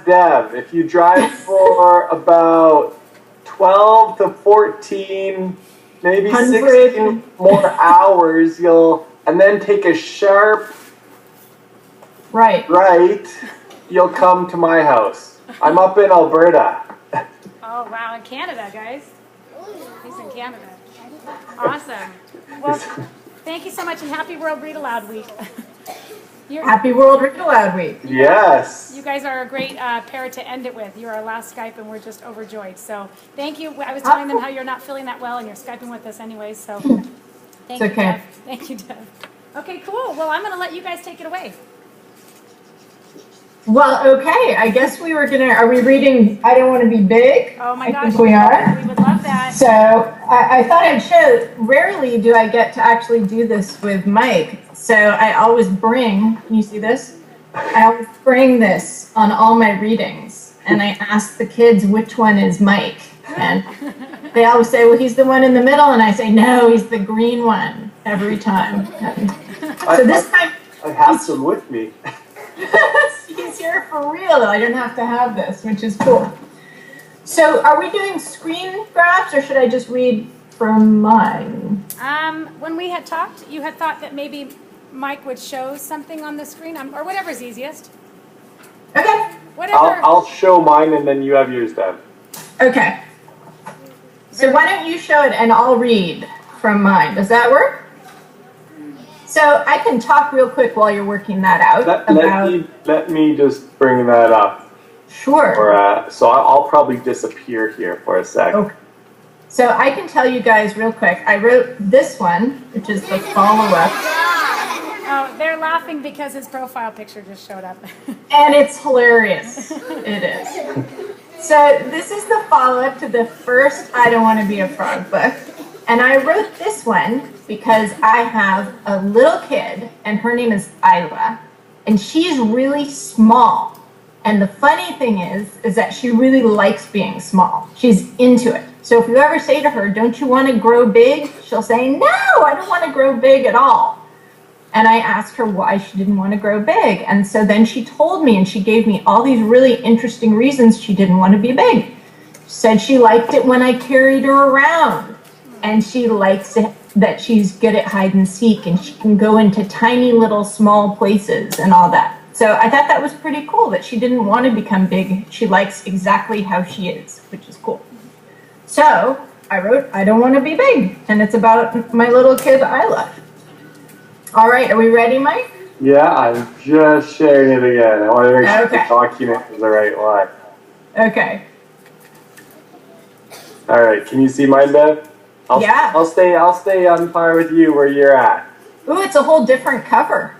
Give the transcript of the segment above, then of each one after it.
Dev. If you drive for about 12 to 14, maybe 16 more hours, and then take a sharp right, you'll come to my house. I'm up in Alberta. Oh, wow, in Canada, guys. He's in Canada. Awesome. Well, thank you so much, and happy World Read Aloud Week. Happy World Read Aloud Week. Yes. You guys are a great pair to end it with. You're our last Skype, and we're just overjoyed. So thank you. I was telling them how you're not feeling that well, and you're Skyping with us anyways. So thank you, Dev. Thank you, Dev. Okay, cool. Well, I'm going to let you guys take it away. Well, okay. I guess we were gonna. Are we reading I Don't Want to Be Big? Oh my gosh, I think we are. We would love that. So I thought I'd show. Rarely do I get to actually do this with Mike. So I always bring. Can you see this? I always bring this on all my readings, and I ask the kids which one is Mike, and they always say, "Well, he's the one in the middle," and I say, "No, he's the green one every time." And so this time, I have some with me. He's here for real. I don't have to have this, which is cool. So are we doing screen grabs, or should I just read from mine? When we had talked, you had thought that maybe Mike would show something on the screen, or whatever's easiest. Okay. Whatever. I'll show mine, and then you have yours, Deb. Okay. So why don't you show it, and I'll read from mine. Does that work? So I can talk real quick while you're working that out. Let me just bring that up. Sure. So I'll probably disappear here for a sec. Okay. So I can tell you guys real quick. I wrote this one, which is the follow-up. Oh, they're laughing because his profile picture just showed up. And it's hilarious. It is. So this is the follow-up to the first I Don't Want to Be a Frog book. And I wrote this one because I have a little kid, and her name is Isla, and she's really small. And the funny thing is that she really likes being small. She's into it. So if you ever say to her, "Don't you want to grow big?" she'll say, "No, I don't want to grow big at all." And I asked her why she didn't want to grow big. And so then she told me, and she gave me all these really interesting reasons she didn't want to be big. She said she liked it when I carried her around. And she likes it that she's good at hide and seek, and she can go into tiny little small places and all that. So I thought that was pretty cool that she didn't want to become big. She likes exactly how she is, which is cool. So I wrote I Don't Want to Be Big, and it's about my little kid Isla. All right, are we ready, Mike? Yeah, I'm just sharing it again. I want to make sure the document is the right one. Okay. All right, can you see mine, Bev? I'll stay on par with you where you're at. Ooh, it's a whole different cover.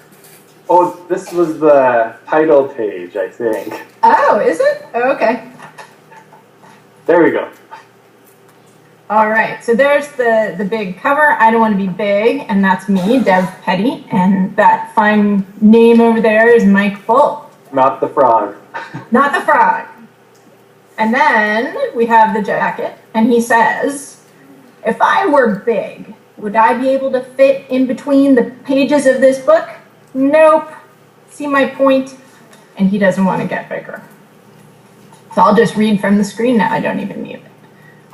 Oh, this was the title page, I think. Oh, is it? Oh, okay. There we go. All right, so there's the big cover, I Don't Want to Be Big, and that's me, Dev Petty, and that fine name over there is Mike Boldt. Not the frog. Not the frog. And then we have the jacket, and he says, "If I were big, would I be able to fit in between the pages of this book? Nope. See my point?" And he doesn't want to get bigger. So I'll just read from the screen now. I don't even need it.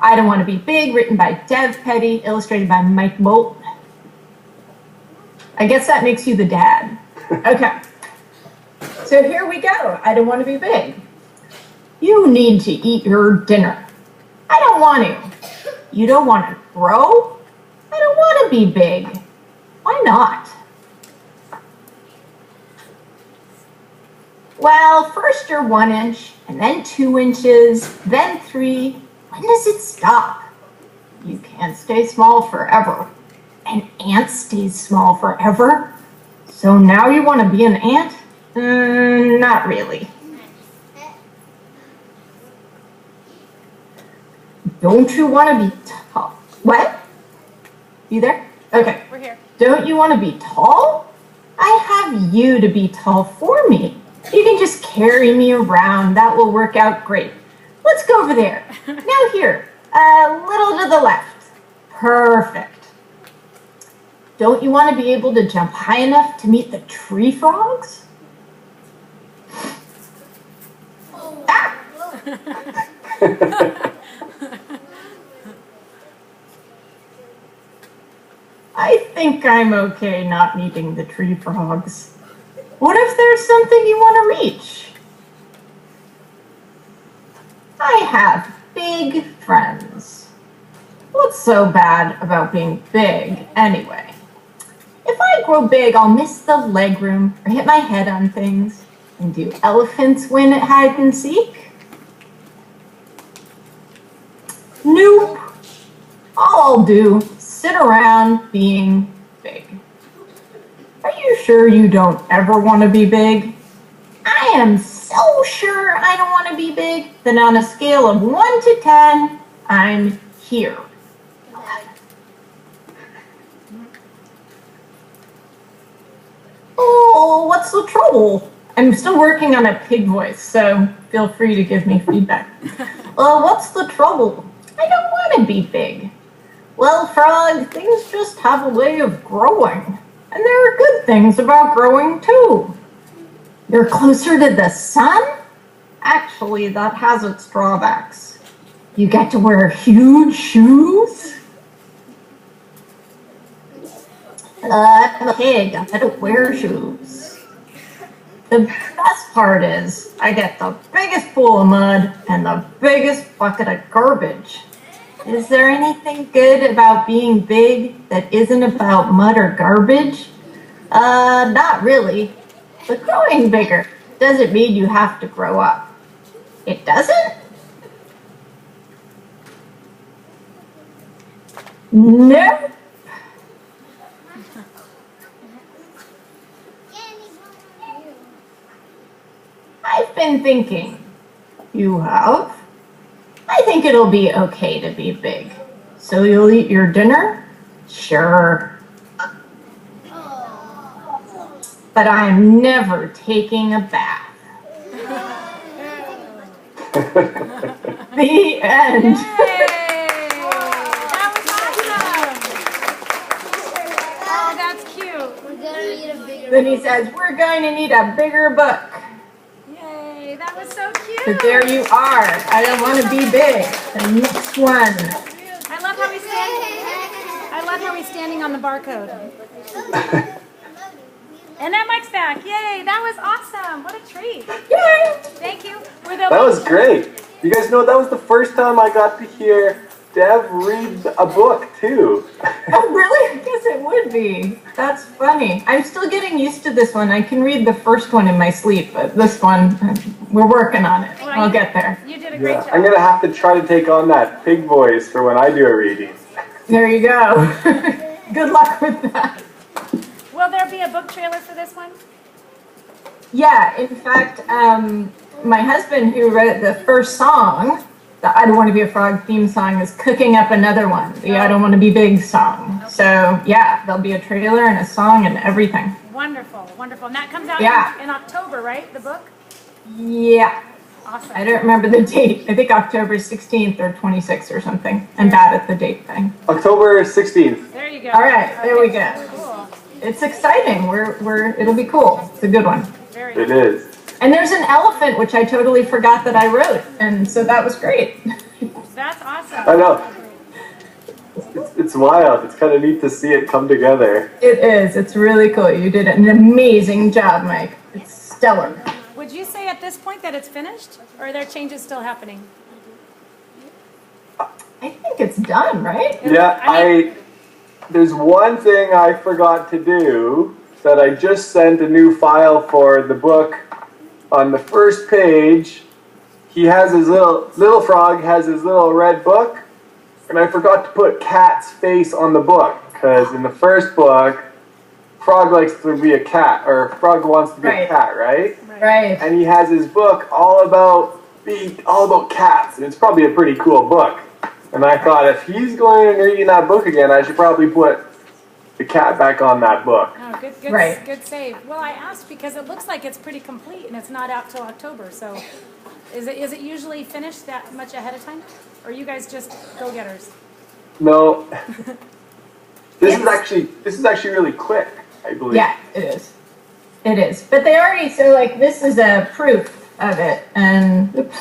I Don't Want to Be Big, written by Dev Petty, illustrated by Mike Boldt. I guess that makes you the dad. Okay. So here we go. I don't want to be big. You need to eat your dinner. I don't want to. You don't want to grow? I don't want to be big. Why not? Well, first you're 1 inch, and then 2 inches, then 3. When does it stop? You can't stay small forever. An ant stays small forever. So now you want to be an ant? Not really. Don't you want to be tall? What? You there? Okay. We're here. Don't you want to be tall? I have you to be tall for me. You can just carry me around. That will work out great. Let's go over there. Now here, a little to the left. Perfect. Don't you want to be able to jump high enough to meet the tree frogs? I think I'm okay not needing the tree frogs. What if there's something you want to reach? I have big friends. What's so bad about being big anyway? If I grow big, I'll miss the legroom or hit my head on things. And do elephants win at hide and seek? Nope. All I'll do, sit around being big. Are you sure you don't ever want to be big? I am so sure I don't want to be big that on a scale of 1 to 10, I'm here. 11. Oh, what's the trouble? I'm still working on a pig voice, so feel free to give me feedback. What's the trouble? I don't want to be big. Well, Frog, things just have a way of growing. And there are good things about growing, too. You're closer to the sun? Actually, that has its drawbacks. You get to wear huge shoes? I'm a pig. I don't wear shoes. The best part is I get the biggest pool of mud and the biggest bucket of garbage. Is there anything good about being big that isn't about mud or garbage? Not really. But growing bigger doesn't mean you have to grow up. It doesn't? No. I've been thinking. You have? I think it'll be okay to be big. So you'll eat your dinner? Sure. But I'm never taking a bath. The end. That was awesome. Oh, that's cute. We're gonna need a bigger Then he says, we're going to need a bigger book. Yay, that was so cute. So there you are. I don't want to be big. The next one. I love how he's standing. I love how he's standing on the barcode. And that mic's back. Yay, that was awesome. What a treat. Yay. Thank you. That was great. You guys know that was the first time I got to hear Dev read a book, too. Oh, really? I guess it would be. That's funny. I'm still getting used to this one. I can read the first one in my sleep, but this one, we're working on it. Well, I'll get there. You did a great job. I'm going to have to try to take on that pig voice for when I do a reading. There you go. Good luck with that. Will there be a book trailer for this one? Yeah, in fact, my husband who wrote the first song, the I Don't Want to Be a Frog theme song, is cooking up another one, the I Don't Want to Be Big song. Okay. So, yeah, there'll be a trailer and a song and everything. Wonderful, wonderful. And that comes out in October, right, the book? Yeah. Awesome. I don't remember the date. I think October 16th or 26th or something. I'm bad at the date thing. October 16th. There you go. All right, there we go. Cool. It's exciting. It'll be cool. It's a good one. Very It is. And there's an elephant, which I totally forgot that I wrote. And so that was great. That's awesome. I know. It's wild. It's kind of neat to see it come together. It is. It's really cool. You did an amazing job, Mike. It's stellar. Would you say at this point that it's finished? Or are there changes still happening? I think it's done, right? Yeah, there's one thing I forgot to do that I just sent a new file for the book. On the first page, he has his little frog has his little red book, and I forgot to put Cat's face on the book, because in the first book, Frog likes to be a cat, or Frog wants to be a cat, right? Right. And he has his book all about cats, and it's probably a pretty cool book. And I thought, if he's going and reading that book again, I should probably put the cat back on that book. Oh, good save. Well, I asked because it looks like it's pretty complete, and it's not out till October. So, is it usually finished that much ahead of time, or are you guys just go-getters? No. This is actually really quick, I believe. Yeah, it is. It is. But they already, so like this is a proof of it. And oops.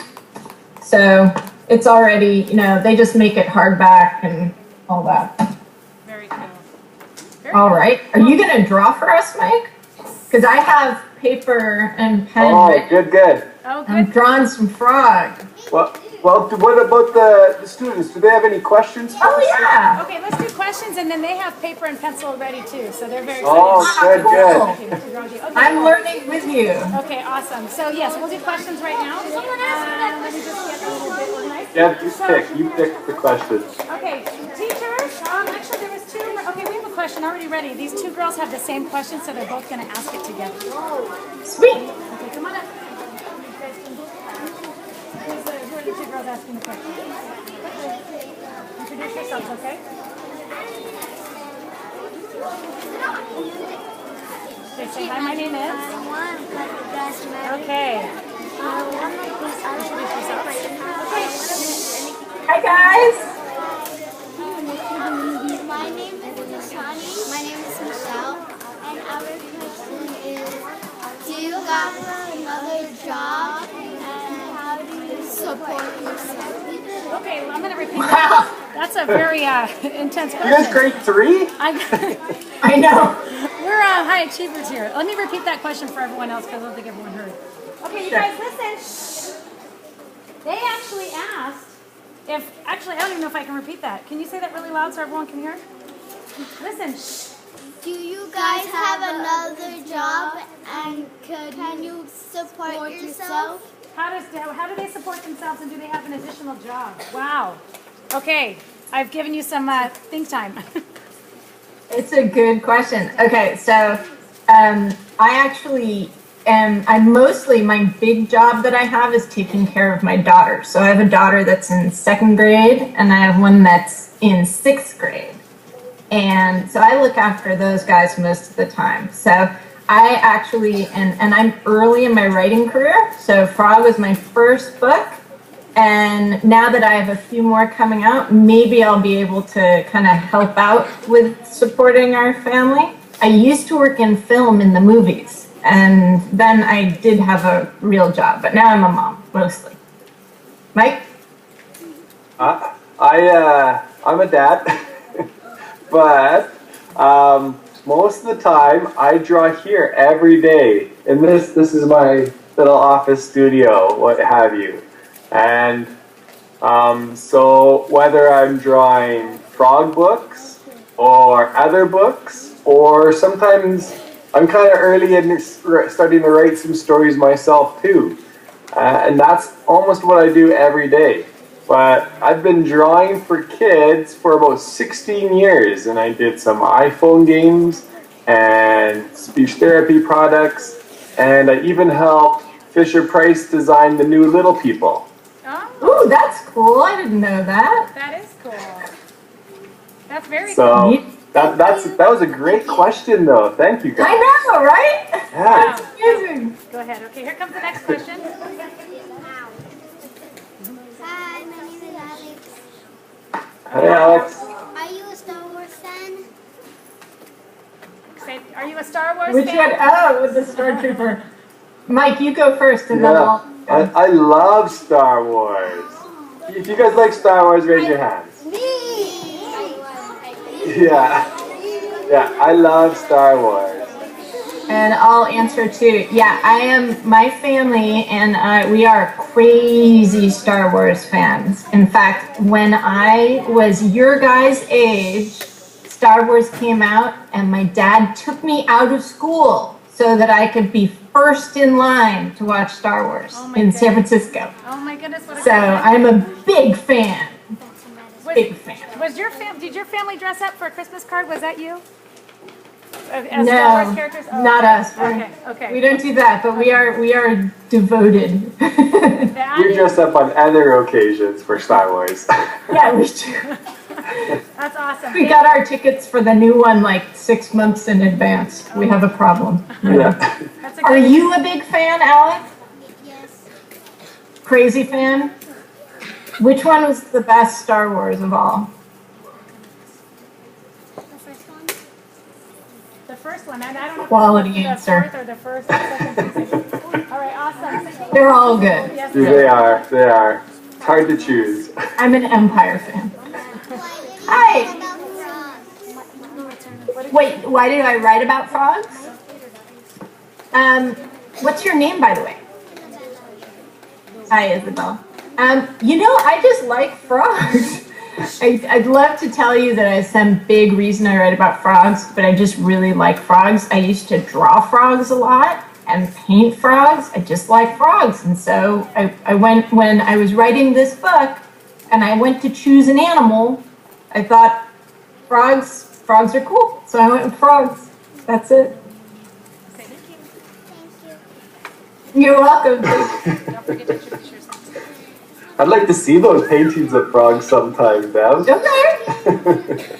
So it's already, you know, they just make it hardback and all that. Very cool. All right. Are you going to draw for us, Mike? Because I have paper and pen. Oh, good. Oh, good. I'm drawing some frog. Well, what about the students? Do they have any questions? Oh, yeah. Okay, let's do questions, and then they have paper and pencil ready too, so they're very excited. Oh, good. Okay, I'm learning with you. Okay, awesome. So yes, we'll do questions right now. Let me just get a little bit organized. Yeah, you pick the questions. Okay, teachers. Actually, there was two. Okay, we have a question already ready. These two girls have the same question, so they're both going to ask it together. Sweet. Okay, come on up. Who are the two girls asking the question? Introduce yourselves, okay? Okay, say hi, my name is. Okay. Introduce yourself. Hi, guys. My name is Tashani. My name is Michelle. And our question is, do you have another job? And how do you support yourself? Okay, well, I'm going to repeat that. That's a very intense question. You guys grade 3? I know. We're high achievers here. Let me repeat that question for everyone else because I don't think everyone heard. Okay, you guys, listen. Shh. They actually asked if, actually, I don't even know if I can repeat that. Can you say that really loud so everyone can hear? Listen. Shh. Do you guys have another job? And can you support yourself? How do they support themselves, and do they have an additional job? Wow. Okay, I've given you some think time. It's a good question. Okay, so I actually my big job that I have is taking care of my daughter. So I have a daughter that's in 2nd grade, and I have one that's in 6th grade. And so I look after those guys most of the time. So I actually, and I'm early in my writing career, so Frog was my first book, and now that I have a few more coming out, maybe I'll be able to kind of help out with supporting our family. I used to work in film in the movies, and then I did have a real job, but now I'm a mom, mostly. Mike? I'm a dad, but most of the time, I draw here every day. And this is my little office studio, what have you. And so whether I'm drawing frog books or other books, or sometimes I'm kind of early in starting to write some stories myself too. And that's almost what I do every day. But I've been drawing for kids for about 16 years, and I did some iPhone games and speech therapy products, and I even helped Fisher-Price design the new Little People. Oh, ooh, that's cool. I didn't know that. That is cool. That's very so cool. That was a great question, though. Thank you, guys. I know, right? Yeah. That's amazing. Go ahead. Okay, here comes the next question. Hi, my name is Alex. Hey, Alex. Are you a Star Wars fan? Say, are you a Star Wars Which fan? one? Oh, with the Star Trooper. Mike, you go first, and then I'll. I love Star Wars. If you guys like Star Wars, raise your hands. Yeah, I love Star Wars. And I'll answer too. Yeah, I am, my family and we are crazy Star Wars fans. In fact, when I was your guys' age, Star Wars came out and my dad took me out of school so that I could be first in line to watch Star Wars in San Francisco. Oh my goodness, what a So I'm a big fan. Big fan. Did your family dress up for a Christmas card? Was that you? As Star No, Wars characters? Oh, not us. Okay. We don't do that, but we are devoted. We dress up on other occasions for Star Wars. Yeah, we do. That's awesome. We got our tickets for the new one like 6 months in advance. We have a problem. Yeah. Are you a big fan, Alex? Yes. Crazy fan? Which one was the best Star Wars of all? The first one? The first one. I don't know Quality if it's answer. the fourth or the first or second season. All right, awesome. They're all good. Yes, They are. All hard to choose. I'm an Empire fan. Hi. Wait, why did I write about frogs? What's your name, by the way? Hi, Isabel. I just like frogs. I'd love to tell you that I have some big reason I write about frogs, but I just really like frogs. I used to draw frogs a lot and paint frogs. I just like frogs. And so I went, when I was writing this book and I went to choose an animal, I thought frogs are cool. So I went with frogs. That's it. You're welcome. Don't forget to take pictures. I'd like to see those paintings of frogs sometime, Bev. Okay.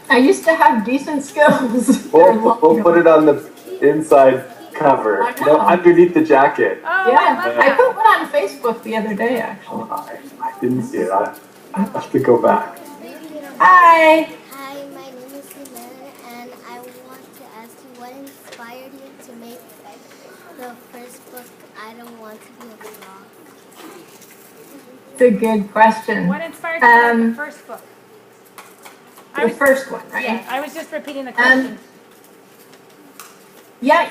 I used to have decent skills. We'll put it on the inside cover, underneath the jacket. Oh, Yeah, I love I that. put one on Facebook the other day, actually. Oh, I didn't see it. I have to go back. Hi. Hi, my name is Helena, and I want to ask you what inspired you to make the first book, I Don't Want to Be a Frog? It's a good question. What inspired you to write the first book? The first one, right? Yeah, I was just repeating the question. Yeah,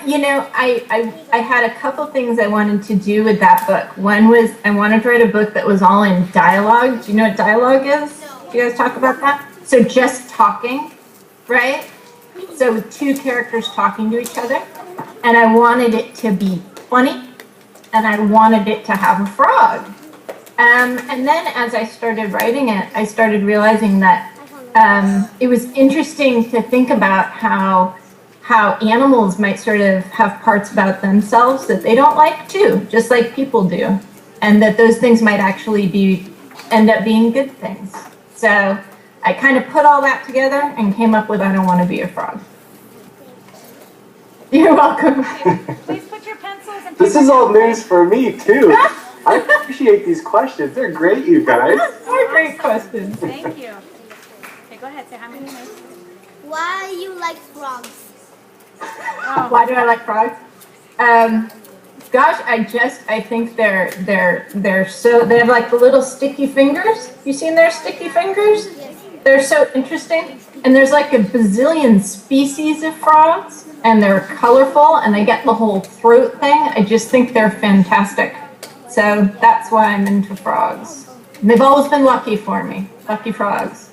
I had a couple things I wanted to do with that book. One was I wanted to write a book that was all in dialogue. Do you know what dialogue is? Do you guys talk about that? So just talking, right? So with two characters talking to each other. And I wanted it to be funny, and I wanted it to have a frog. And then as I started writing it, I started realizing that it was interesting to think about how animals might sort of have parts about themselves that they don't like too, just like people do, and that those things might actually end up being good things. So I kind of put all that together and came up with I Don't Want to Be a Frog. You're welcome. Please put your pencils and This is all news for me, too. I appreciate these questions. They're great, you guys. They're great questions. Thank you. Okay, go ahead. Say how many names. Why do you like frogs? Oh, Why do I like frogs? Gosh, I think they're so, they have like the little sticky fingers. You seen their sticky fingers? They're so interesting. And there's like a bazillion species of frogs, and they're colorful, and they get the whole throat thing. I just think they're fantastic. So that's why I'm into frogs. And they've always been lucky for me. Lucky frogs.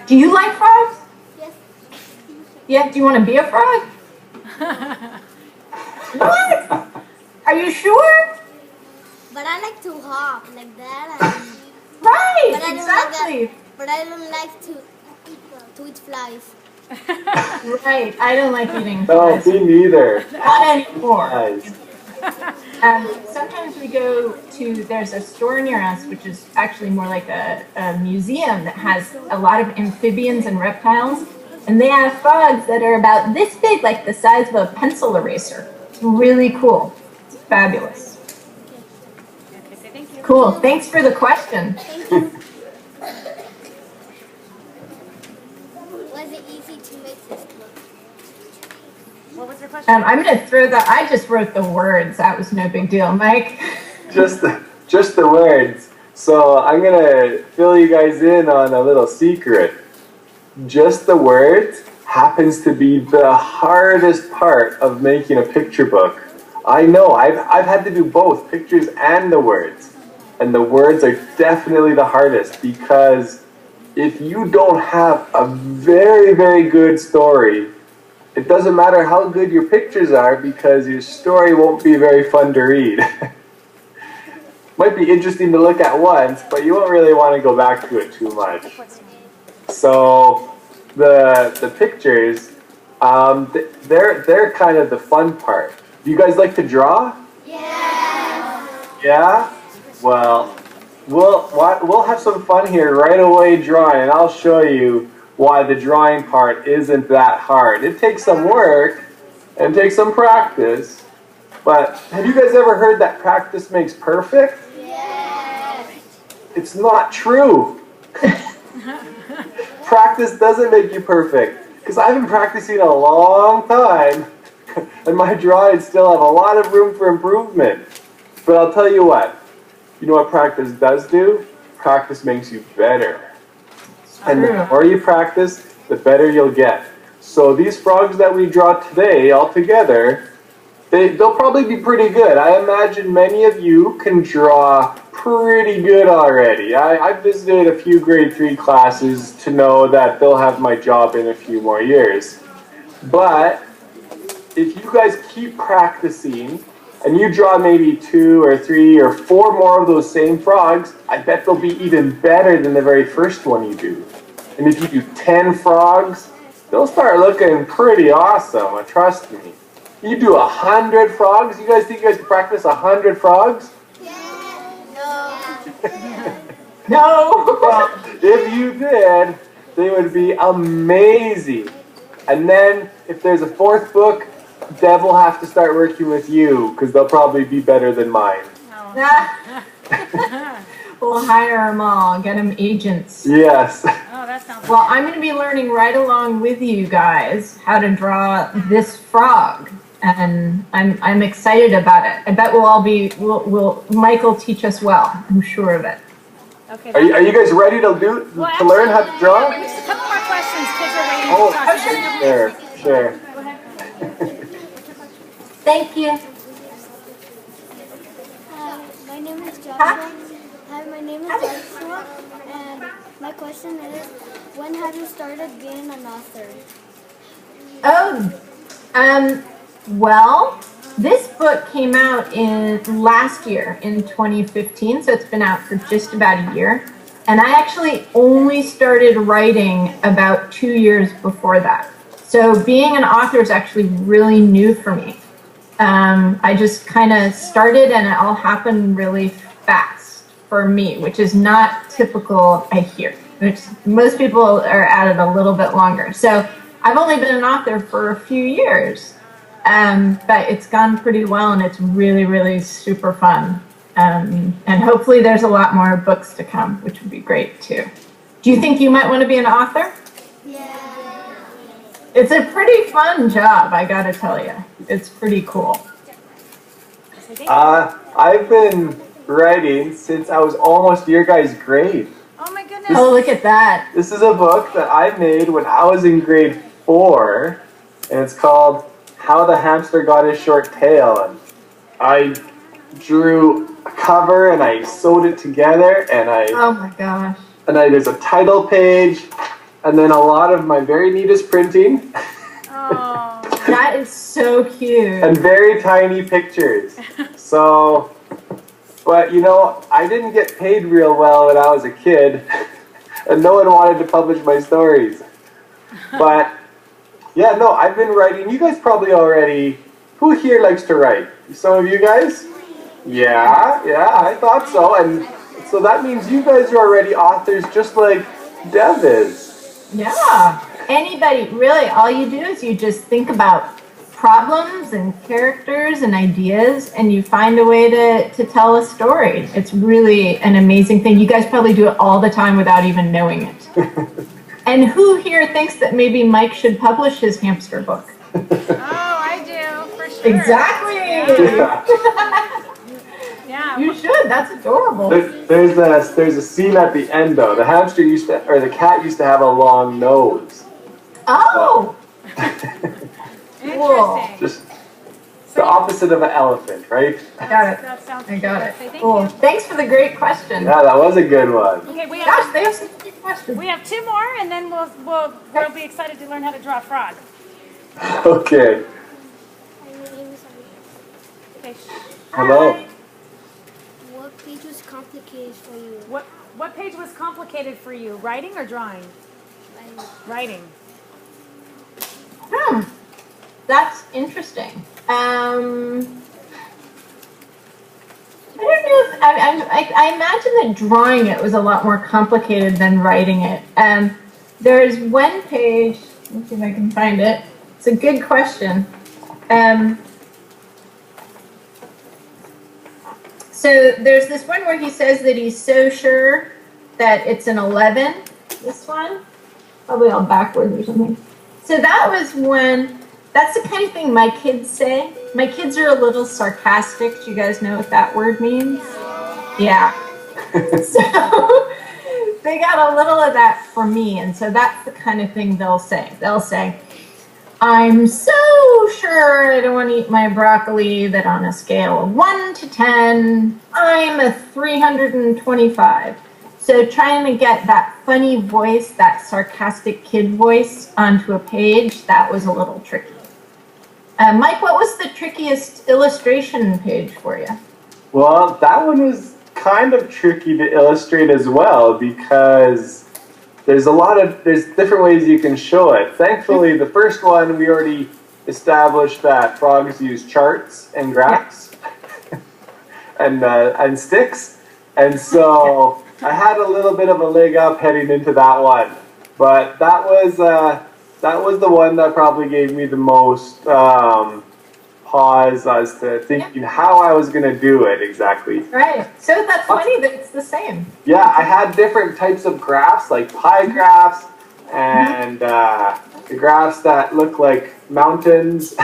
Do you like frogs? Yes. Yeah, do you want to be a frog? What? Are you sure? But I like to hop like that. Right, But I don't exactly. But I don't like to eat flies. Right, I don't like eating No, flies. me neither. Not anymore. Nice. Sometimes we go to, there's a store near us, which is actually more like a museum that has a lot of amphibians and reptiles. And they have frogs that are about this big, like the size of a pencil eraser. It's really cool. It's fabulous. okay, say thank you. Cool, thanks for the question. Was it easy to make this book? What was your question? I'm going to throw that, I just wrote the words. That was no big deal. Mike? Just the words. So I'm going to fill you guys in on a little secret. Just the words happens to be the hardest part of making a picture book. I know, I've had to do both, pictures and the words. And the words are definitely the hardest, because if you don't have a very, very good story, it doesn't matter how good your pictures are, because your story won't be very fun to read. Might be interesting to look at once, but you won't really want to go back to it too much. So the pictures, they're kind of the fun part. Do you guys like to draw? Yeah. Yeah? Well, we'll have some fun here right away drawing, and I'll show you why the drawing part isn't that hard. It takes some work and takes some practice, but have you guys ever heard that practice makes perfect? Yes. It's not true. Practice doesn't make you perfect, because I've been practicing a long time, and my drawings still have a lot of room for improvement. But I'll tell you what, you know what practice does do? Practice makes you better. And the more you practice, the better you'll get. So these frogs that we draw today all together, they'll probably be pretty good. I imagine many of you can draw pretty good already. I've visited a few grade 3 classes to know that they'll have my job in a few more years. But if you guys keep practicing and you draw maybe 2 or 3 or 4 more of those same frogs, I bet they'll be even better than the very first one you do. And if you do 10 frogs, they'll start looking pretty awesome, trust me. You do 100 frogs? You guys think you guys can practice 100 frogs? No. Well, if you did, they would be amazing. And then, if there's a 4th book, Dev will have to start working with you, because they'll probably be better than mine. We'll hire them all, get them agents. Yes. Oh, that sounds Well, I'm going to be learning right along with you guys how to draw this frog. And I'm excited about it. I bet we'll all be, Mike will teach us well. I'm sure of it. okay. Are you guys ready to learn how to draw? Just a couple more questions. Kids are waiting Oh, to talk. sure. Go ahead. Thank you. My name is Joshua. Hi, my name is Joshua, and my question is, when have you started being an author? Well, this book came out last year in 2015, so it's been out for just about a year. And I actually only started writing about 2 years before that. So being an author is actually really new for me. I just kind of started and it all happened really fast for me, which is not typical, I hear. Which most people are at it a little bit longer. So I've only been an author for a few years. But it's gone pretty well and it's really, really super fun. And hopefully there's a lot more books to come, which would be great too. Do you think you might want to be an author? Yeah. It's a pretty fun job, I gotta tell you. It's pretty cool. I've been writing since I was almost your guys' grade. Oh my goodness. Oh, look at that. This is a book that I made when I was in grade 4, and it's called How the Hamster Got His Short Tail. And I drew a cover and I sewed it together, and Oh my gosh. there's a title page, and then a lot of my very neatest printing. Oh. That is so cute. And very tiny pictures. So, but you know, I didn't get paid real well when I was a kid, and no one wanted to publish my stories. But yeah, no, I've been writing. You guys probably already, who here likes to write? Some of you guys? Yeah, I thought so. And so that means you guys are already authors just like Dev is. Yeah. Anybody, really, all you do is you just think about problems and characters and ideas, and you find a way to tell a story. It's really an amazing thing. You guys probably do it all the time without even knowing it. And who here thinks that maybe Mike should publish his hamster book? Oh, I do, for sure. Exactly. Yeah. You should. That's adorable. There's a scene at the end though. The hamster the cat used to have a long nose. Oh. Interesting. Just the opposite of an elephant, right? I got it. That sounds I got it. Okay, thank Cool. you. Thanks for the great question. Yeah, that was a good one. Okay, we Gosh, have they have some good questions. 2 more, and then we'll be excited to learn how to draw a frog. Okay. Hi, my name is Okay. Hello. Hi. What page was complicated for you? What page was complicated for you? Writing or drawing? Writing. That's interesting. I don't know if I imagine that drawing it was a lot more complicated than writing it. There's one page. Let's see if I can find it. It's a good question. So there's this one where he says that he's so sure that it's an 11. This one, probably all backwards or something. So that was when. That's the kind of thing my kids say. My kids are a little sarcastic. Do you guys know what that word means? Yeah. So they got a little of that from me, and so that's the kind of thing they'll say. They'll say, I'm so sure I don't want to eat my broccoli that on a scale of 1 to 10, I'm a 325. So trying to get that funny voice, that sarcastic kid voice onto a page, that was a little tricky. Mike, what was the trickiest illustration page for you? Well, that one was kind of tricky to illustrate as well because there's different ways you can show it. Thankfully, the first one we already established that frogs use charts and graphs and sticks, and so I had a little bit of a leg up heading into that one. But that was the one that probably gave me the most pause as to thinking how I was going to do it exactly. Right. So that's funny that it's the same. Yeah, I had different types of graphs, like pie graphs and the graphs that look like mountains.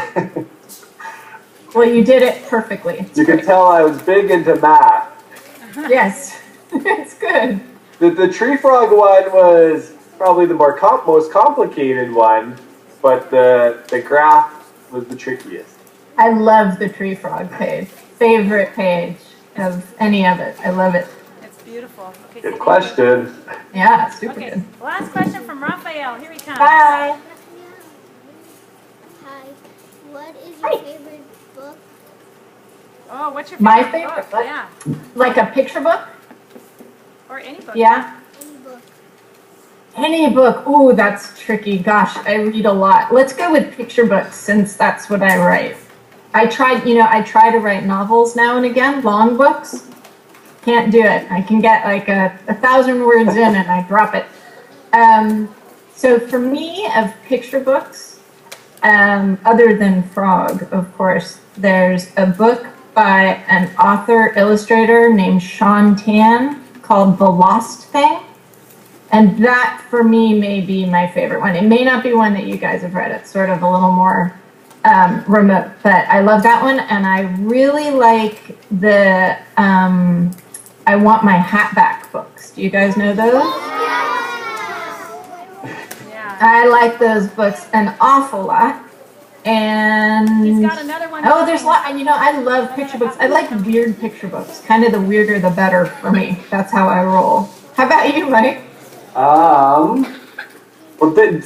Well, you did it perfectly. You can tell I was big into math. Yes, it's good. The tree frog one was probably the most complicated one, but the graph was the trickiest. I love the tree frog page. Favorite page of any of it. I love it. It's beautiful. Okay, Good question. Yeah, super Okay, good. last question from Raphael. Here he comes. Bye. Hi. What is your favorite book? Oh, what's your My favorite favorite book? book? Yeah, Like a picture book? or any book. Yeah. Any book? Any book. Ooh, that's tricky. Gosh, I read a lot. Let's go with picture books since that's what I write. I try to write novels now and again, long books. Can't do it. I can get like 1,000 words in and I drop it. So for me, of picture books, other than Frog, of course, there's a book by an author illustrator named Sean Tan called The Lost Thing. And that, for me, may be my favorite one. It may not be one that you guys have read. It's sort of a little more remote, but I love that one. And I really like the I Want My Hat Back books. Do you guys know those? Yeah. I like those books an awful lot. And He's got another one. oh, there's a lot. I love picture books. I like weird picture books. Kind of the weirder, the better for me. That's how I roll. How about you, Mike? Well, did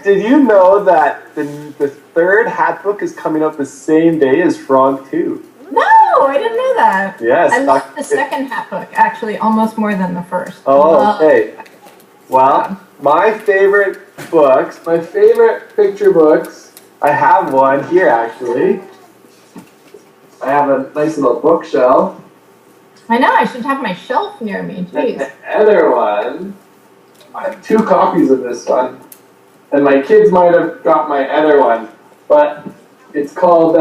you know that the third hat book is coming out the same day as Frog 2? No, I didn't know that. Yes. I love the second hat book, actually, almost more than the first. Oh, okay. Well, my favorite books, my favorite picture books, I have one here, actually. I have a nice little bookshelf. I know, I should have my shelf near me, And jeez. the other one, I have 2 copies of this one. And my kids might have got my other one. But it's called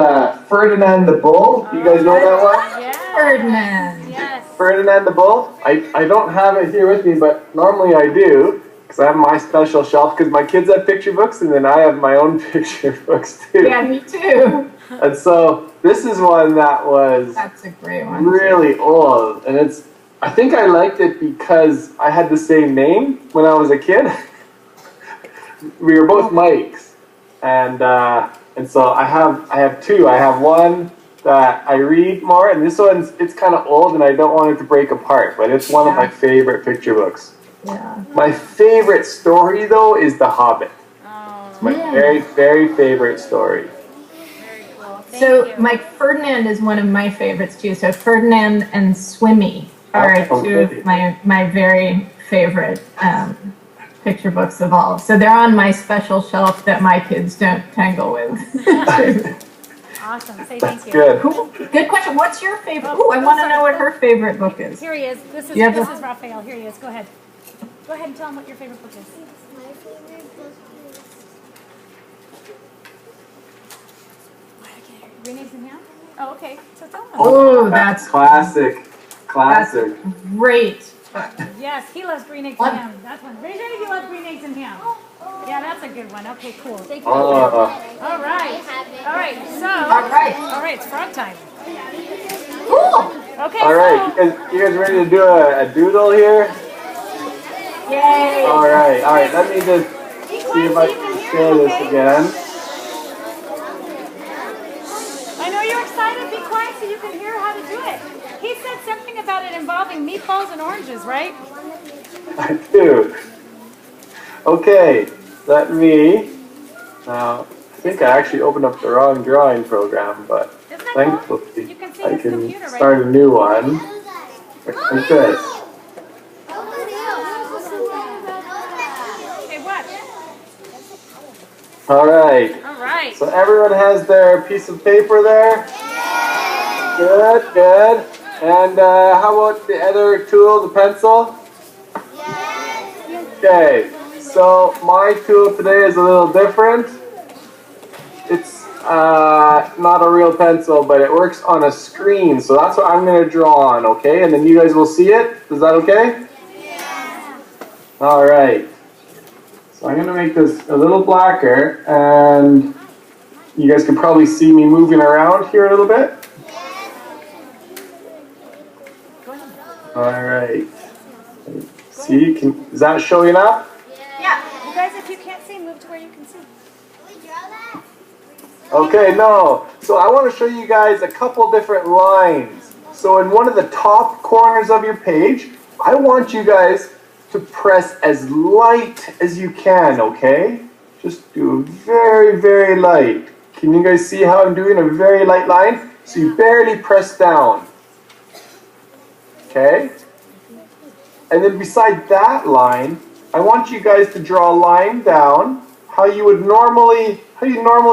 Ferdinand the Bull. You guys know that one? Yeah. Ferdinand. Yes. Ferdinand the Bull. I don't have it here with me, but normally I do. Because I have my special shelf. Because my kids have picture books, and then I have my own picture books too. Yeah, me too. And so this is one that was That's a great one. really old. And I think I liked it because I had the same name when I was a kid. We were both Mikes. And so I have 2. I have one that I read more, and this one's it's kind of old, and I don't want it to break apart. But it's one of my favorite picture books. Yeah. My favorite story though is The Hobbit. Oh, It's my very, very favorite story. very cool. Thank So, you. Mike, Ferdinand is one of my favorites too. So Ferdinand and Swimmy are two of my very favorite picture books of all. So they're on my special shelf that my kids don't tangle with. Awesome. Say thank That's you. good. Cool. Good question. What's your favorite? Ooh, I want to know what her favorite book is. Here he is. This is You have this the- is Raphael. Here he is. Go ahead. Go ahead and tell him what your favorite book is. My favorite book is Green Eggs and Ham? Oh, okay. So tell him. Oh, that's Classic. Classic. great. Yes, he loves green eggs and ham. That's one. Raise your hand if you love green eggs and ham. Yeah, that's a good one. Okay, cool. Thank you. Oh, All right. All right. So. All right. All right. It's frog time. Cool. Okay, All right, you guys ready to do a doodle here? Yay! All right. Let me just see if I can share this again. I know you're excited. Be quiet so you can hear how to do it. He said something about it involving meatballs and oranges, right? I do. Okay, let me. Now, I think I actually opened up the wrong drawing program, but Isn't that cool? thankfully You can see I his can computer right start a new one. Like this. Okay, what? All right. All right. So everyone has their piece of paper there? Good, good. And how about the other tool, the pencil? Okay, so my tool today is a little different. It's not a real pencil, but it works on a screen. So that's what I'm going to draw on, okay? And then you guys will see it. Is that okay? Yeah. All right. So I'm going to make this a little blacker, and you guys can probably see me moving around here a little bit. All right. See, is that showing up? Yeah. You guys, if you can't see, move to where you can see. Okay, no. So I want to show you guys a couple different lines. So in one of the top corners of your page, I want you guys to press as light as you can, okay? Just do very, very light. Can you guys see how I'm doing a very light line? So you barely press down. Okay? And then beside that line, I want you guys to draw a line down how you normally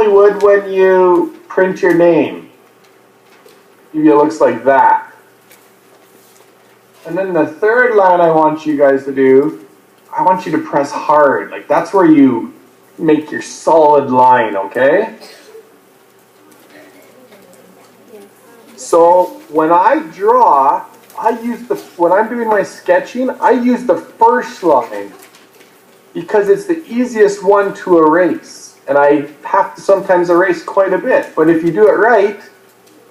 would when you print your name. Maybe it looks like that. And then the third line I want you guys to do, I want you to press hard. Like that's where you make your solid line, okay? So when I draw, when I'm doing my sketching, I use the first line because it's the easiest one to erase. And I have to sometimes erase quite a bit. But if you do it right,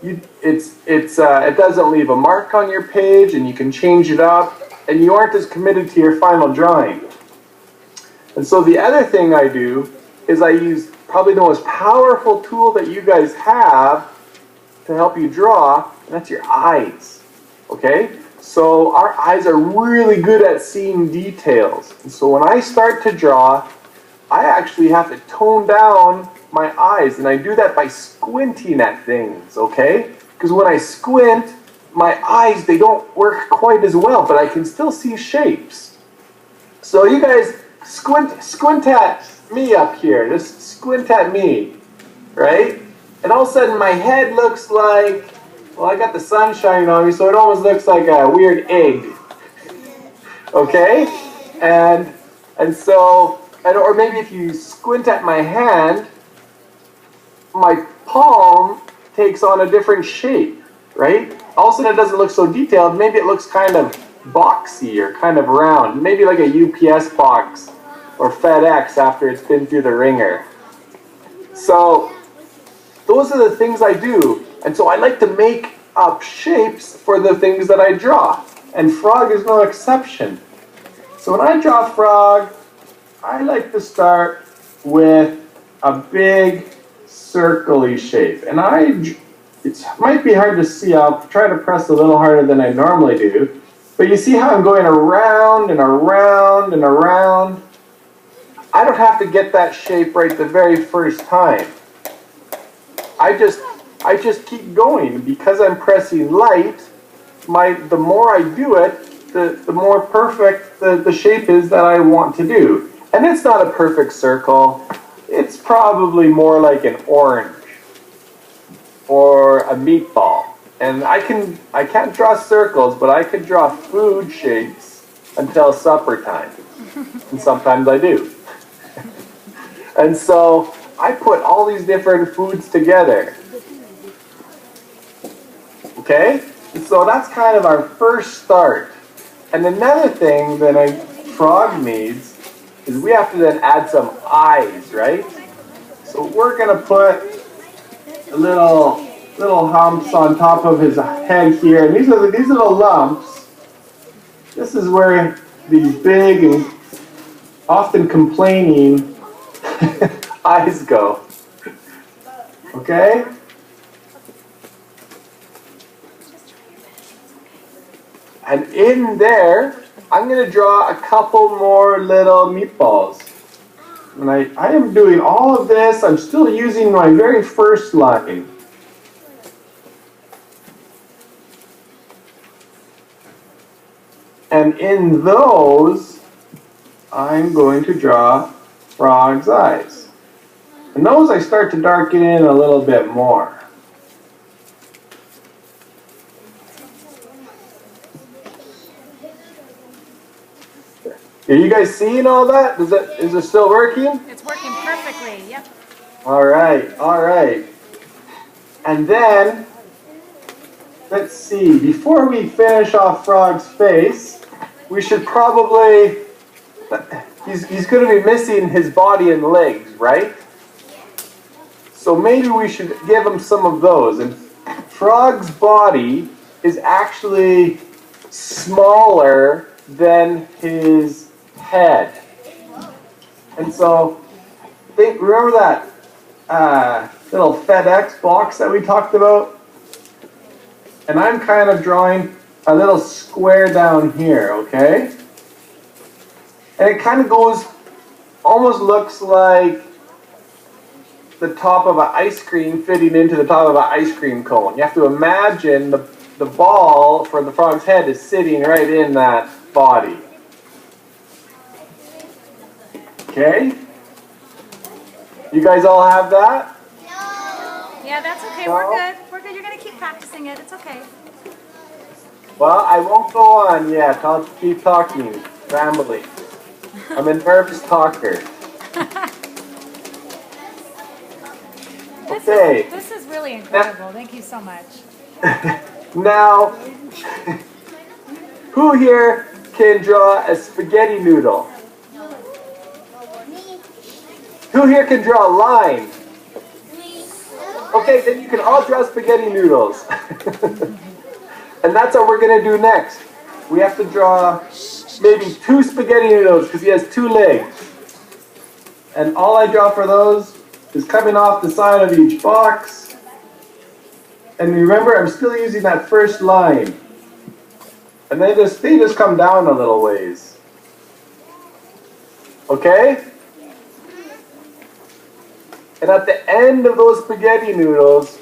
it doesn't leave a mark on your page, and you can change it up, and you aren't as committed to your final drawing. And so the other thing I do is I use probably the most powerful tool that you guys have to help you draw, and that's your eyes. Okay? So our eyes are really good at seeing details. And so when I start to draw, I actually have to tone down my eyes, and I do that by squinting at things, okay? Because when I squint, my eyes, they don't work quite as well, but I can still see shapes. So you guys squint at me up here. Just squint at me, right? And all of a sudden my head looks like, well, I got the sun shining on me, so it almost looks like a weird egg. Okay? And so, or maybe if you squint at my hand, my palm takes on a different shape, right? All of a sudden it doesn't look so detailed. Maybe it looks kind of boxy or kind of round. Maybe like a UPS box or FedEx after it's been through the ringer. So those are the things I do. And so I like to make up shapes for the things that I draw. And frog is no exception. So when I draw frog, I like to start with a big circle-y shape. And it might be hard to see. I'll try to press a little harder than I normally do. But you see how I'm going around and around and around? I don't have to get that shape right the very first time. I just keep going. Because I'm pressing light, the more I do it, the more perfect the shape is that I want to do. And it's not a perfect circle. It's probably more like an orange or a meatball. And I can't draw circles, but I can draw food shapes until supper time. And sometimes I do. And so I put all these different foods together. Okay? And so that's kind of our first start. And another thing that a frog needs is we have to then add some eyes, right? So we're going to put a little little humps on top of his head here. And these little lumps. This is where these big and often complaining eyes go. Okay? And in there, I'm going to draw a couple more little meatballs. And I am doing all of this. I'm still using my very first line. And in those, I'm going to draw frog's eyes. And those I start to darken in a little bit more. Are you guys seeing all that? Is it still working? It's working perfectly, yep. All right, all right. And then, let's see, before we finish off Frog's face, we should probably, he's going to be missing his body and legs, right? So maybe we should give him some of those. And Frog's body is actually smaller than his head. And so, remember that little FedEx box that we talked about? And I'm kind of drawing a little square down here, okay? And it kind of goes, almost looks like the top of an ice cream fitting into the top of an ice cream cone. You have to imagine the ball for the frog's head is sitting right in that body. Okay? You guys all have that? Yeah, that's okay. No? We're good. We're good. You're going to keep practicing it. It's okay. Well, I won't go on yet. I'll keep talking, rambling. I'm a nervous talker. Okay. This is really incredible. Thank you so much. Now, who here can draw a spaghetti noodle? Who here can draw a line? Okay, then you can all draw spaghetti noodles. And that's what we're going to do next. We have to draw maybe 2 spaghetti noodles because he has 2 legs. And all I draw for those is coming off the side of each box. And remember, I'm still using that first line. And they just come down a little ways. Okay? And at the end of those spaghetti noodles,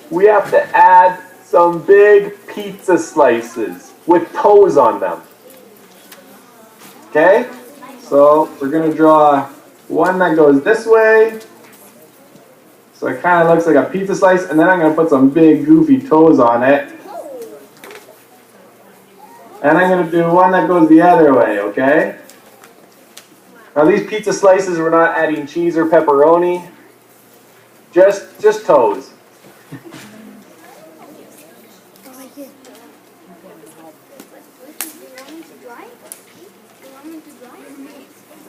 we have to add some big pizza slices with toes on them. Okay? So we're going to draw one that goes this way. So it kind of looks like a pizza slice, and then I'm going to put some big goofy toes on it. And I'm going to do one that goes the other way, okay? Now these pizza slices, we're not adding cheese or pepperoni. Just toes.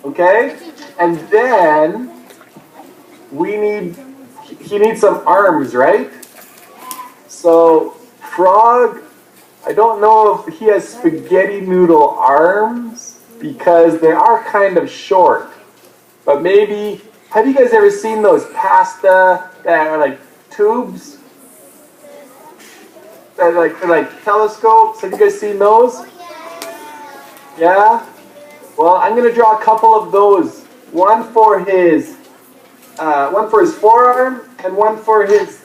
Okay? And then he needs some arms, right? So Frog, I don't know if he has spaghetti noodle arms because they are kind of short. But maybe, have you guys ever seen those pasta that are like tubes? They're like telescopes. Have you guys seen those? Yeah? Well, I'm going to draw a couple of those. One for his forearm and one for his,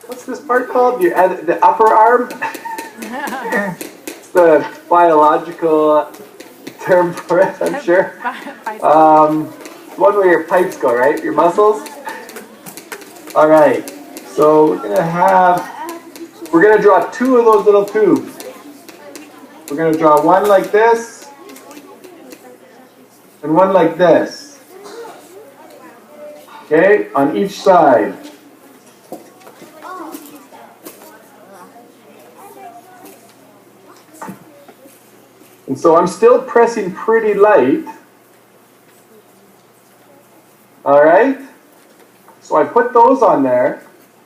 what's this part called? The upper arm? It's the biological term for it, I'm sure. One where your pipes go, right? Your muscles? All right. So we're going to draw 2 of those little tubes. We're going to draw one like this and one like this. Okay, on each side. And so I'm still pressing pretty light. All right? So I put those on there.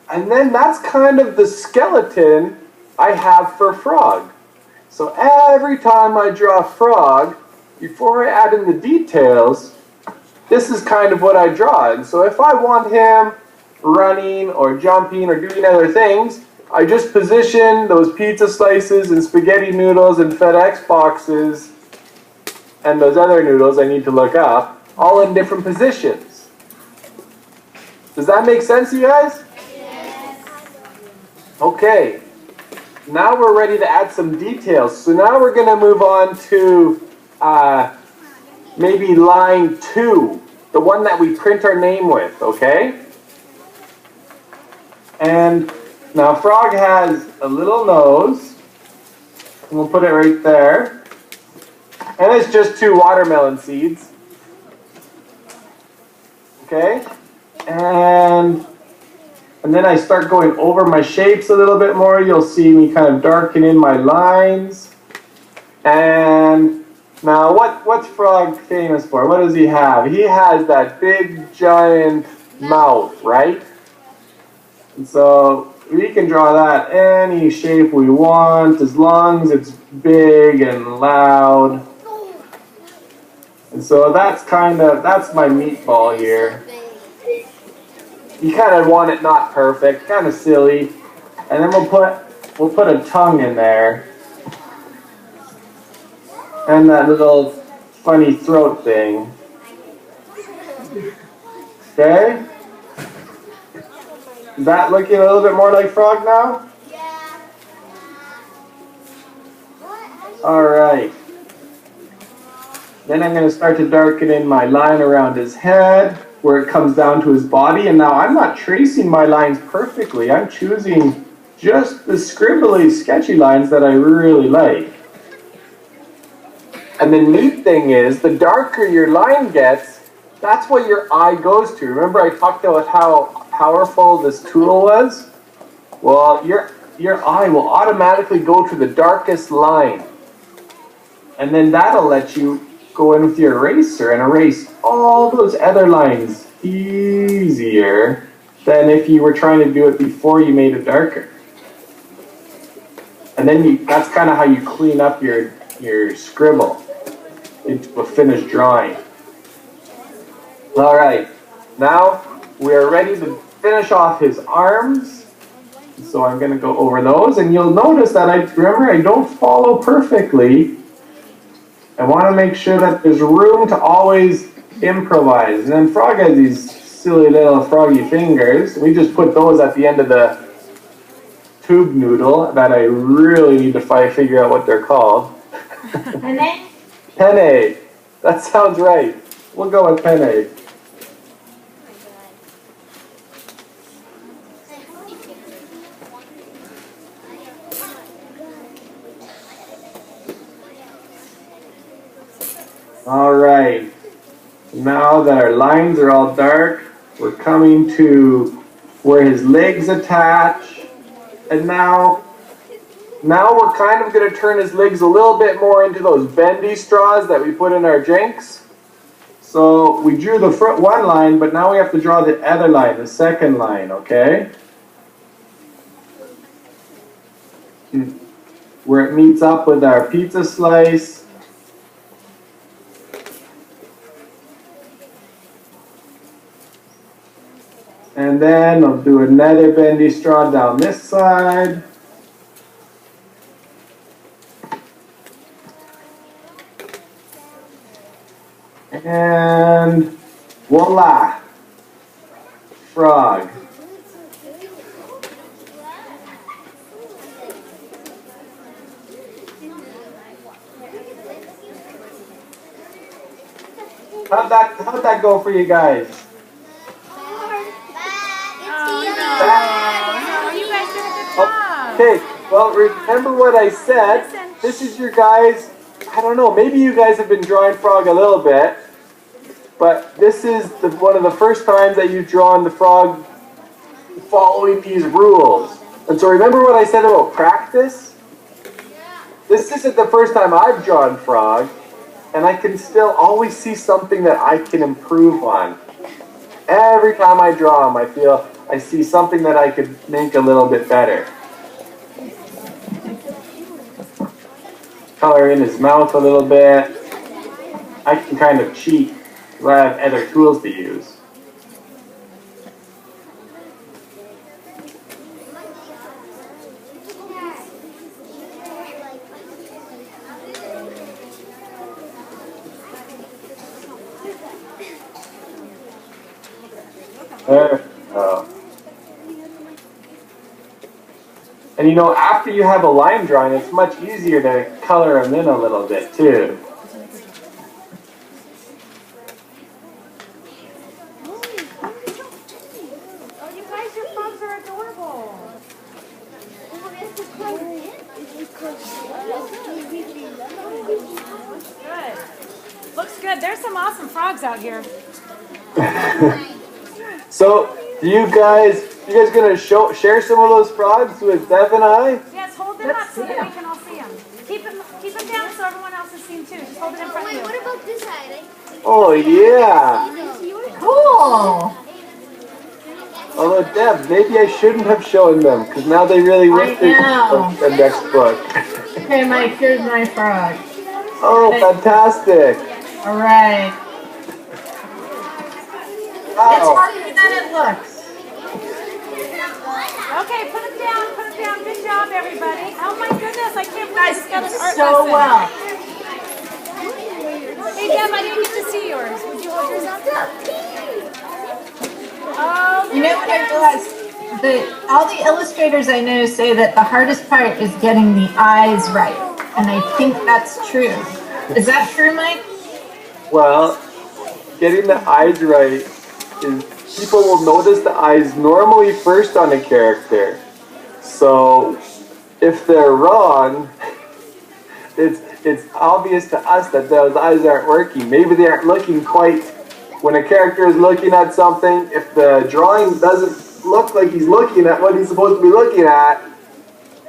And then that's kind of the skeleton I have for frog. So every time I draw a frog, before I add in the details, this is kind of what I draw. And so if I want him running or jumping or doing other things, I just position those pizza slices and spaghetti noodles and FedEx boxes and those other noodles I need to look up, all in different positions. Does that make sense, you guys? Yes. Okay. Now we're ready to add some details. So now we're going to move on to maybe line 2, the one that we print our name with, okay? And now frog has a little nose, and we'll put it right there. And it's just 2 watermelon seeds. Okay? And then I start going over my shapes a little bit more. You'll see me kind of darken in my lines. And now what's frog famous for? What does he have? He has that big giant mouth, right? And so we can draw that any shape we want as long as it's big and loud. And so that's my meatball here. You kind of want it not perfect, kind of silly. And then we'll put a tongue in there. And that little funny throat thing. Okay? Is that looking a little bit more like frog now? Yeah. Alright. Then I'm going to start to darken in my line around his head, where it comes down to his body. And now I'm not tracing my lines perfectly. I'm choosing just the scribbly, sketchy lines that I really like. And the neat thing is, the darker your line gets, that's what your eye goes to. Remember I talked about how powerful this tool was? Well, your eye will automatically go to the darkest line. And then that'll let you go in with your eraser and erase all those other lines easier than if you were trying to do it before you made it darker. And then that's kind of how you clean up your scribble into a finished drawing. All right, now we're ready to finish off his arms. So I'm going to go over those, and you'll notice that I don't follow perfectly. I want to make sure that there's room to always improvise. And then frog has these silly little froggy fingers. We just put those at the end of the tube noodle that I really need to figure out what they're called. Penne? Penne. That sounds right. We'll go with penne. All right. Now that our lines are all dark, we're coming to where his legs attach. And now we're kind of going to turn his legs a little bit more into those bendy straws that we put in our drinks. So we drew the front one line, but now we have to draw the other line, the second line, okay? Where it meets up with our pizza slice. And then I'll do another bendy straw down this side. And voila, frog. How'd that go for you guys? Okay, well, remember what I said. This is your guys, I don't know, maybe you guys have been drawing frog a little bit, but this is one of the first times that you've drawn the frog following these rules. And so remember what I said about practice? This isn't the first time I've drawn frog, and I can still always see something that I can improve on. Every time I draw them, I feel I see something that I could make a little bit better. Color in his mouth a little bit. I can kind of cheat because I have other tools to use. There we go. And you know, after you have a line drawing, it's much easier to color them in a little bit too. Oh, you guys, your frogs are adorable. Good. Looks good. There's some awesome frogs out here. So, you guys gonna share some of those frogs with Dev and I? Yes, hold them up so that we can all see them. Keep them down so everyone else has seen too. Just hold it in front of you. What about this side? Oh yeah. Cool. Although Dev, maybe I shouldn't have shown them because now they really wish they the next book. Okay, Mike, here's my frog. Oh, fantastic! All right. Wow. It's harder than it looks. Okay, put them down. Good job, everybody. Oh my goodness, I can't believe Guys this got an did art so lesson. well. Hey, Deb, I didn't get to see yours. Would you hold yours up? Oh, You know what I realized? That all the illustrators I know say that the hardest part is getting the eyes right. And I think that's true. Is that true, Mike? Well, getting the eyes right is people will notice the eyes normally first on a character. So if they're wrong, it's obvious to us that those eyes aren't working. Maybe they aren't looking quite. When a character is looking at something, if the drawing doesn't look like he's looking at what he's supposed to be looking at,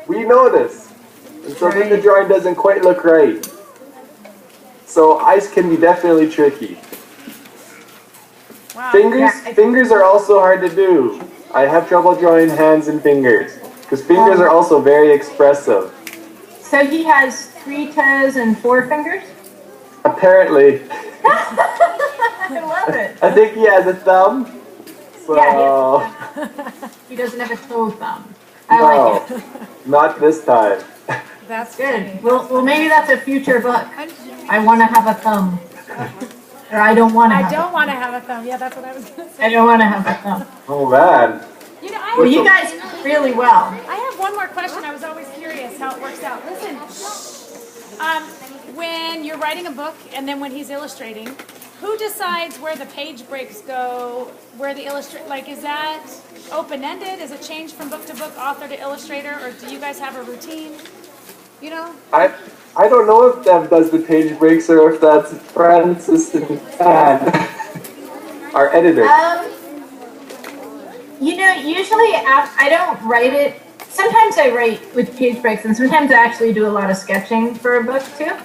we notice. And so then the drawing doesn't quite look right. So eyes can be definitely tricky. wow. Fingers are also hard to do. I have trouble drawing hands and fingers because fingers are also very expressive. So he has 3 toes and 4 fingers? Apparently. I love it. I think he has a thumb. So, Yeah, he doesn't have a toe thumb. I like it. Not this time. That's Good. Well, maybe that's a future book. I want to have a thumb. Or I don't want to have I don't want to have a thumb. Yeah, that's what I was going to say. I don't want to have a thumb. Oh man. You know, Well, you guys did really well. I have one more question. I was always curious how it works out. Listen, when you're writing a book and then when he's illustrating, who decides where the page breaks go, where the is that open-ended? Is it changed from book to book, author to illustrator, or do you guys have a routine? You know? I don't know if Dev does the page breaks or if that's Francis and Tad, our editor. You know, usually I don't write it. Sometimes I write with page breaks, and sometimes I actually do a lot of sketching for a book too.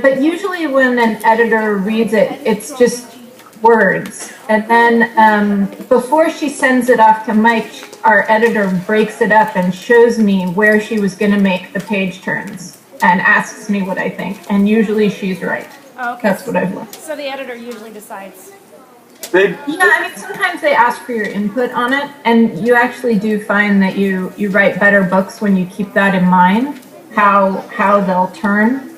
But usually when an editor reads it, it's just words. And then before she sends it off to Mike, our editor breaks it up and shows me where she was going to make the page turns and asks me what I think. And usually she's right. Oh, okay. That's what I've learned. So the editor usually decides. Yeah, I mean, sometimes they ask for your input on it, and you actually do find that you write better books when you keep that in mind, how they'll turn.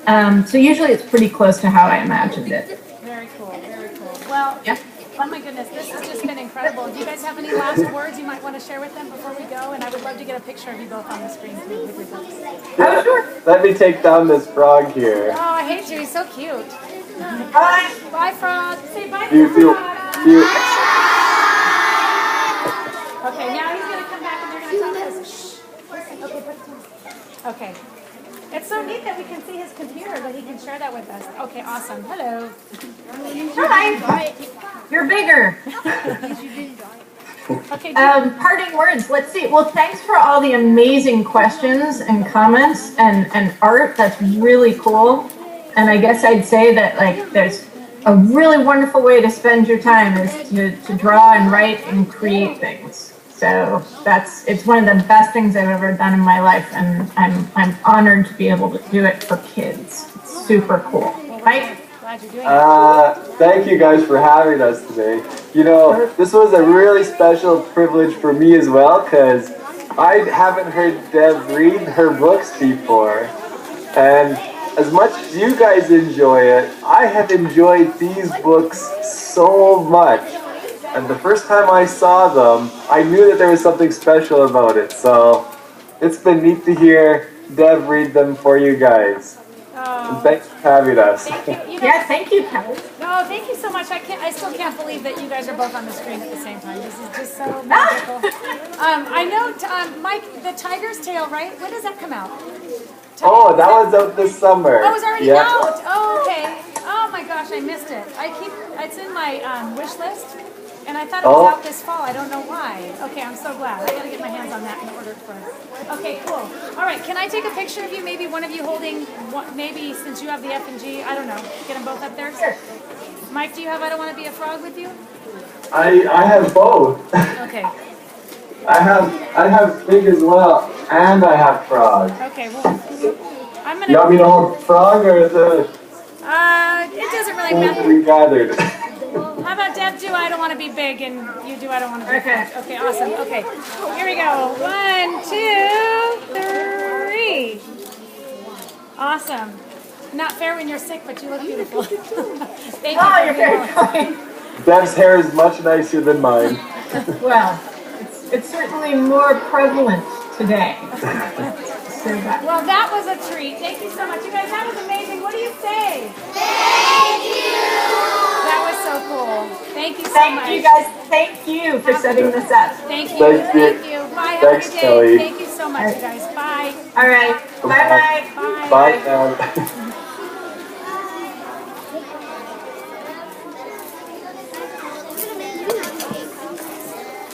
So usually it's pretty close to how I imagined it. Very cool, very cool. Well, Yeah. oh my goodness, this has just been incredible. Do you guys have any last words you might want to share with them before we go? And I would love to get a picture of you both on the screen too with your books. Oh, sure. Let me take down this frog here. Oh, I hate you. He's so cute. Bye. Bye, frog. Say bye to You the feel frog. you. Okay, now he's going to come back and they're going to talk to us. Shh. Listen, okay, put it down. Okay. It's so neat that we can see his computer, that he can share that with us. Okay, awesome. Hello. Hi. You're bigger. Okay. Parting words. Let's see. Well, thanks for all the amazing questions and comments and art. That's really cool. And I guess I'd say that there's a really wonderful way to spend your time is to draw and write and create things. So it's one of the best things I've ever done in my life, and I'm honored to be able to do it for kids. It's super cool. Mike? Glad you're doing it. Thank you guys for having us today. You know, this was a really special privilege for me as well, because I haven't heard Deb read her books before. And as much as you guys enjoy it, I have enjoyed these books so much. And the first time I saw them, I knew that there was something special about it. So it's been neat to hear Deb read them for you guys. Oh. And thanks for having us. Thank you. Yeah, thank you, Kelly. No, thank you so much. I still can't believe that you guys are both on the screen at the same time. This is just so magical. I know, Mike, the Tiger's Tail, right? When does that come out? Oh, that was out this summer. Oh, it's already out. Oh, okay. Oh my gosh, I missed it. It's in my wish list, and I thought it was out this fall. I don't know why. Okay, I'm so glad. I gotta get my hands on that in order for. Okay, cool. All right, can I take a picture of you? Maybe one of you holding, maybe since you have the F and G. I don't know. Get them both up there. Sure. Mike, do you have I Don't Want to Be a Frog with you? I have both. Okay. I have Pig as well, and I have Frog. Okay, well, I'm gonna. You want me to hold Frog or the? It doesn't really matter. We gathered. How about Deb do I Don't Want to Be Big, and you do I Don't Want to Be Okay. Big? Okay, awesome. Okay, here we go. 1, 2, 3. Awesome. Not fair when you're sick, but you look beautiful. Thank you. Oh, you're very kind. Deb's hair is much nicer than mine. Well, it's certainly more prevalent today. Well, that was a treat. Thank you so much. You guys, that was amazing. What do you say? Thank you. That was so cool. Thank you so much. Thank you guys. Thank you for setting this up. Thank you. Thank you. Thank you. Bye. Have Thanks, a good day. Kelly. Thank you so much, guys. Bye. All right. Bye-bye. Bye. Bye now.